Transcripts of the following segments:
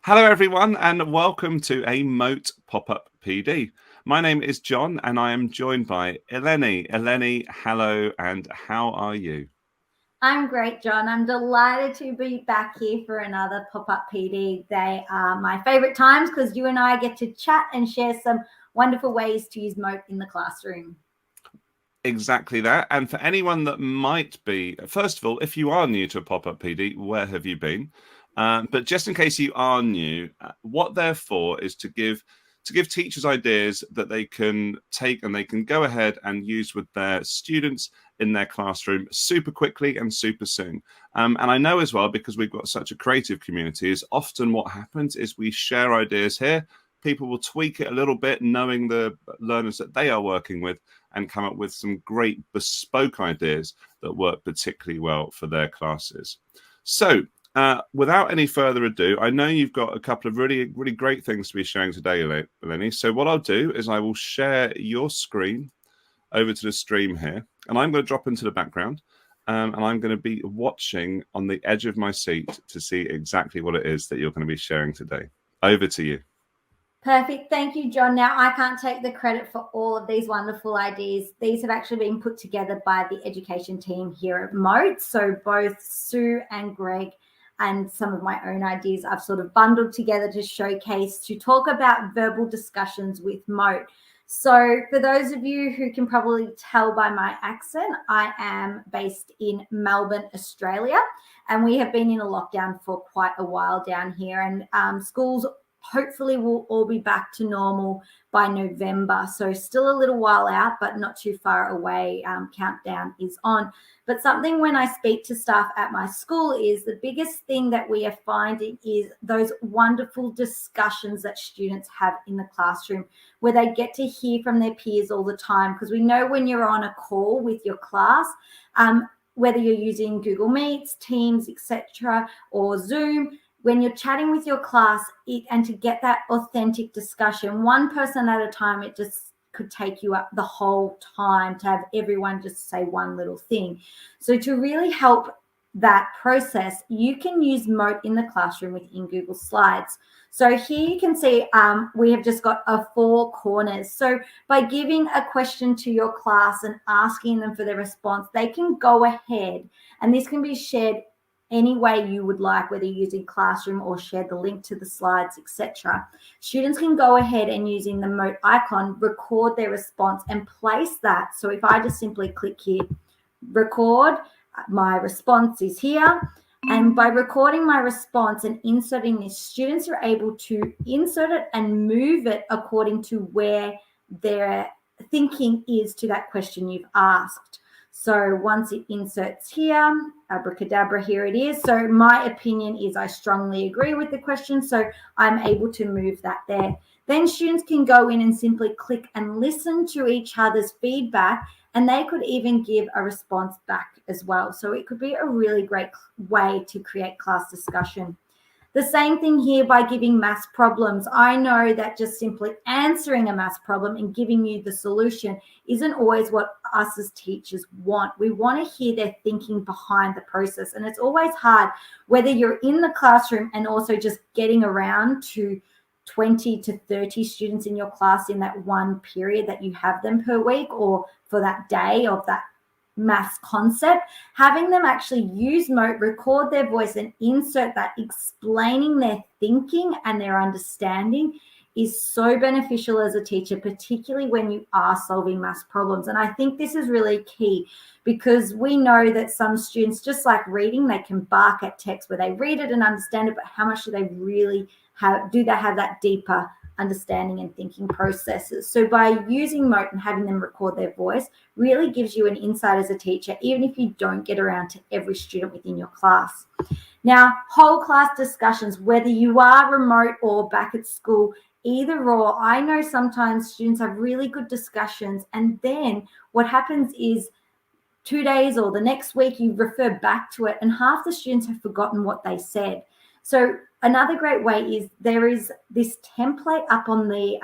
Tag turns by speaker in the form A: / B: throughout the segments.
A: Hello, everyone, and welcome to a Mote PopUp PD. My name is John, and I am joined by Eleni. Eleni, hello, and how are you?
B: I'm great, John. I'm delighted to be back here for another Pop-Up PD. They are my favorite times because you and I get to chat and share some wonderful ways to use Mote in the classroom.
A: Exactly that. And for anyone that might be, first of all, if you are new to a PopUp PD, where have you been? But just in case you are new, what they're for is to give teachers ideas that they can take and they can go ahead and use with their students in their classroom super quickly and super soon. And I know as well, because we've got such a creative community, is often what happens is we share ideas here. People will tweak it a little bit, knowing the learners that they are working with, and come up with some great bespoke ideas that work particularly well for their classes. So without any further ado, I know you've got a couple of really great things to be sharing today, Eleni. So what I'll do is I will share your screen over to the stream here, and I'm going to drop into the background, and I'm going to be watching on the edge of my seat to see exactly what it is that you're going to be sharing today. Over to you.
B: Perfect. Thank you, John. Now, I can't take the credit for all of these wonderful ideas. These have actually been put together by the education team here at Mote. So both Sue and Greg and some of my own ideas I've sort of bundled together to showcase, to talk about verbal discussions with Mote. So for those of you who can probably tell by my accent, I am based in Melbourne, Australia, and we have been in a lockdown for quite a while down here, and schools hopefully we'll all be back to normal by November. So still a little while out, but not too far away. Countdown is on. But something when I speak to staff at my school is the biggest thing that we are finding is those wonderful discussions that students have in the classroom, where they get to hear from their peers all the time. Because we know when you're on a call with your class, whether you're using Google Meets, Teams, etc., or Zoom, when you're chatting with your class and to get that authentic discussion, one person at a time, it just could take you up the whole time to have everyone just say one little thing. So to really help that process, you can use Mote in the classroom within Google Slides. So here you can see we have just got 4 corners. So by giving a question to your class and asking them for their response, they can go ahead, and this can be shared any way you would like, whether you're using Classroom or share the link to the slides, etc. Students can go ahead and, using the Mote icon, record their response and place that. So if I just simply click here, record, my response is here. And by recording my response and inserting this, students are able to insert it and move it according to where their thinking is to that question you've asked. So once it inserts here, abracadabra, here it is. So my opinion is I strongly agree with the question, so I'm able to move that there. Then students can go in and simply click and listen to each other's feedback, and they could even give a response back as well. So it could be a really great way to create class discussion. The same thing here by giving maths problems. I know that just simply answering a maths problem and giving you the solution isn't always what us as teachers want. We want to hear their thinking behind the process. And it's always hard, whether you're in the classroom and also just getting around to 20 to 30 students in your class in that one period that you have them per week, or for that day of that maths concept, having them actually use Mote, record their voice and insert that, explaining their thinking and their understanding, is so beneficial as a teacher, particularly when you are solving maths problems. And I think this is really key, because we know that some students, just like reading, they can bark at text where they read it and understand it, but how much do they really have, do they have that deeper understanding and thinking processes? So by using Mote and having them record their voice really gives you an insight as a teacher, even if you don't get around to every student within your class. Now, whole class discussions, whether you are remote or back at school, either or, I know sometimes students have really good discussions, and then what happens is 2 days or the next week you refer back to it and half the students have forgotten what they said. So another great way is there is this template up on the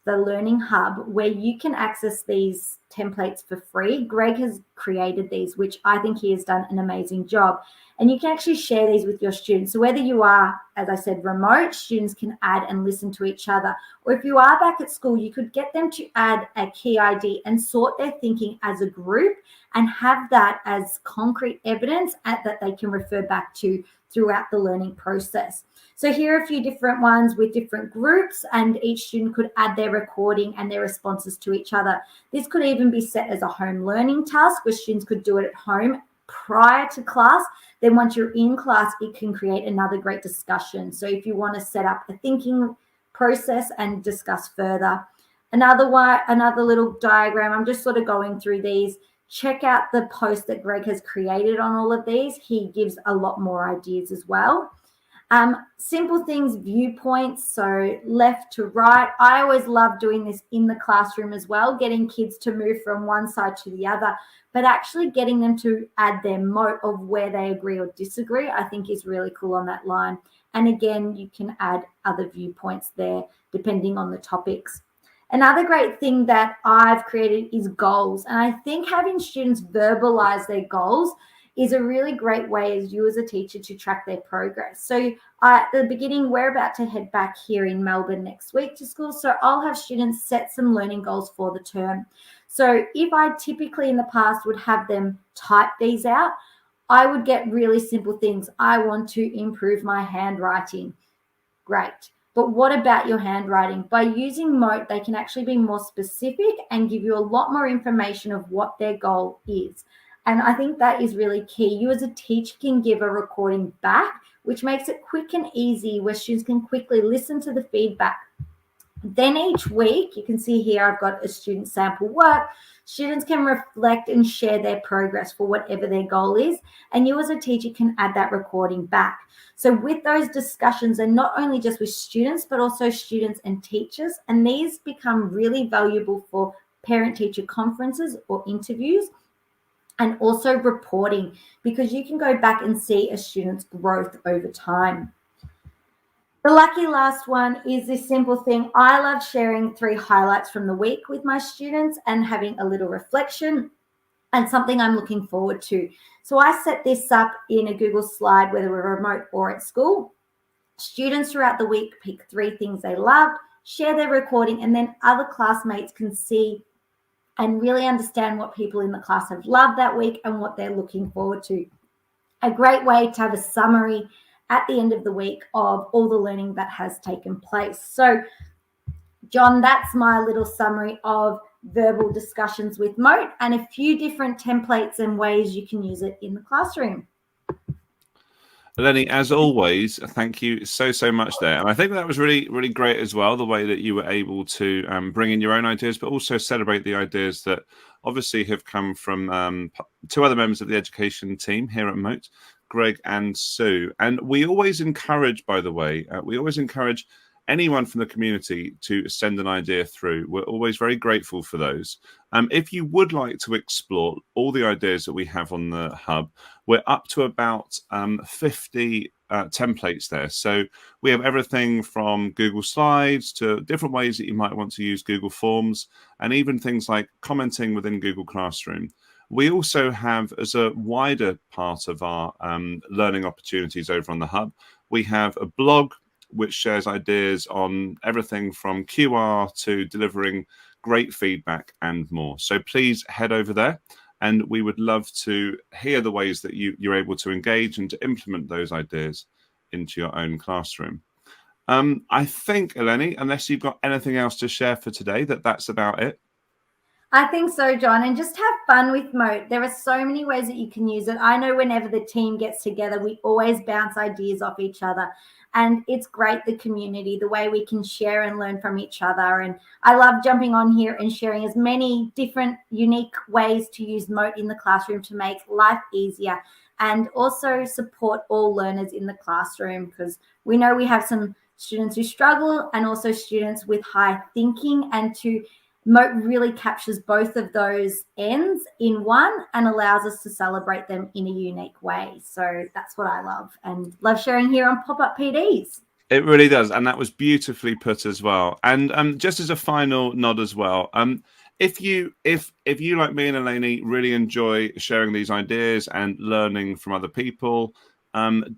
B: Learning Hub where you can access these templates for free. Greg has created these, which I think he has done an amazing job. And you can actually share these with your students. So whether you are, as I said, remote, students can add and listen to each other. Or if you are back at school, you could get them to add a key ID and sort their thinking as a group and have that as concrete evidence that they can refer back to throughout the learning process. So here are a few different ones with different groups, and each student could add their recording and their responses to each other. This could even be set as a home learning task where students could do it at home prior to class. Then once you're in class, it can create another great discussion. So if you want to set up a thinking process and discuss further. Another little diagram, I'm just sort of going through these. Check out the post that Greg has created on all of these. He gives a lot more ideas as well. Simple things, viewpoints, so left to right. I always love doing this in the classroom as well, getting kids to move from one side to the other, but actually getting them to add their mote of where they agree or disagree, I think is really cool on that line. And again, you can add other viewpoints there depending on the topics. Another great thing that I've created is goals. And I think having students verbalize their goals is a really great way as you as a teacher to track their progress. So at the beginning, we're about to head back here in Melbourne next week to school. So I'll have students set some learning goals for the term. So if I typically in the past would have them type these out, I would get really simple things. I want to improve my handwriting. Great. But what about your handwriting? By using Mote, they can actually be more specific and give you a lot more information of what their goal is. And I think that is really key. You as a teacher can give a recording back, which makes it quick and easy where students can quickly listen to the feedback. Then each week, you can see here I've got a student sample work. Students can reflect and share their progress for whatever their goal is. And you as a teacher can add that recording back. So with those discussions, and not only just with students, but also students and teachers, and these become really valuable for parent-teacher conferences or interviews, and also reporting, because you can go back and see a student's growth over time. The lucky last one is this simple thing. I love sharing 3 highlights from the week with my students and having a little reflection and something I'm looking forward to. So I set this up in a Google slide, whether we're remote or at school. Students throughout the week pick 3 things they loved, share their recording, and then other classmates can see and really understand what people in the class have loved that week and what they're looking forward to. A great way to have a summary at the end of the week of all the learning that has taken place. So, John, that's my little summary of verbal discussions with Mote and a few different templates and ways you can use it in the classroom.
A: Eleni, as always, thank you so much there. And I think that was really great as well, the way that you were able to bring in your own ideas, but also celebrate the ideas that obviously have come from 2 other members of the education team here at Mote, Greg and Sue. And we always encourage, by the way, anyone from the community to send an idea through. We're always very grateful for those. If you would like to explore all the ideas that we have on the hub, we're up to about 50 templates there. So we have everything from Google Slides to different ways that you might want to use Google Forms, and even things like commenting within Google Classroom. We also have, as a wider part of our learning opportunities over on the hub, we have a blog which shares ideas on everything from QR to delivering great feedback and more. So please head over there, and we would love to hear the ways that you're able to engage and to implement those ideas into your own classroom. I think, Eleni, unless you've got anything else to share for today, that's about it.
B: I think so, John, and just have fun with Mote. There are so many ways that you can use it. I know whenever the team gets together, we always bounce ideas off each other. And it's great, the community, the way we can share and learn from each other. And I love jumping on here and sharing as many different unique ways to use Mote in the classroom to make life easier and also support all learners in the classroom, because we know we have some students who struggle and also students with high thinking, and Mote really captures both of those ends in one and allows us to celebrate them in a unique way. So that's what I love, and love sharing here on Pop-Up PDs.
A: It really does. And that was beautifully put as well. And just as a final nod as well, if you like me and Eleni really enjoy sharing these ideas and learning from other people,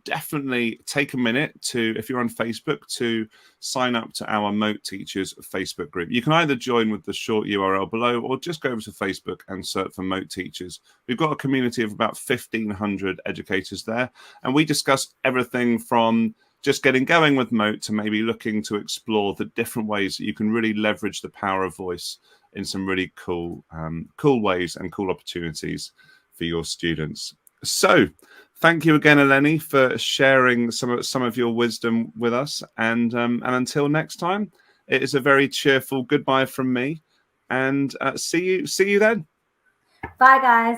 A: definitely take a minute to, if you're on Facebook, to sign up to our Mote Teachers Facebook group. You can either join with the short URL below or just go over to Facebook and search for Mote Teachers. We've got a community of about 1,500 educators there, and we discuss everything from just getting going with Mote to maybe looking to explore the different ways that you can really leverage the power of voice in some really cool ways and cool opportunities for your students. So thank you again, Eleni, for sharing some of your wisdom with us. And until next time, it is a very cheerful goodbye from me. And see you then.
B: Bye, guys.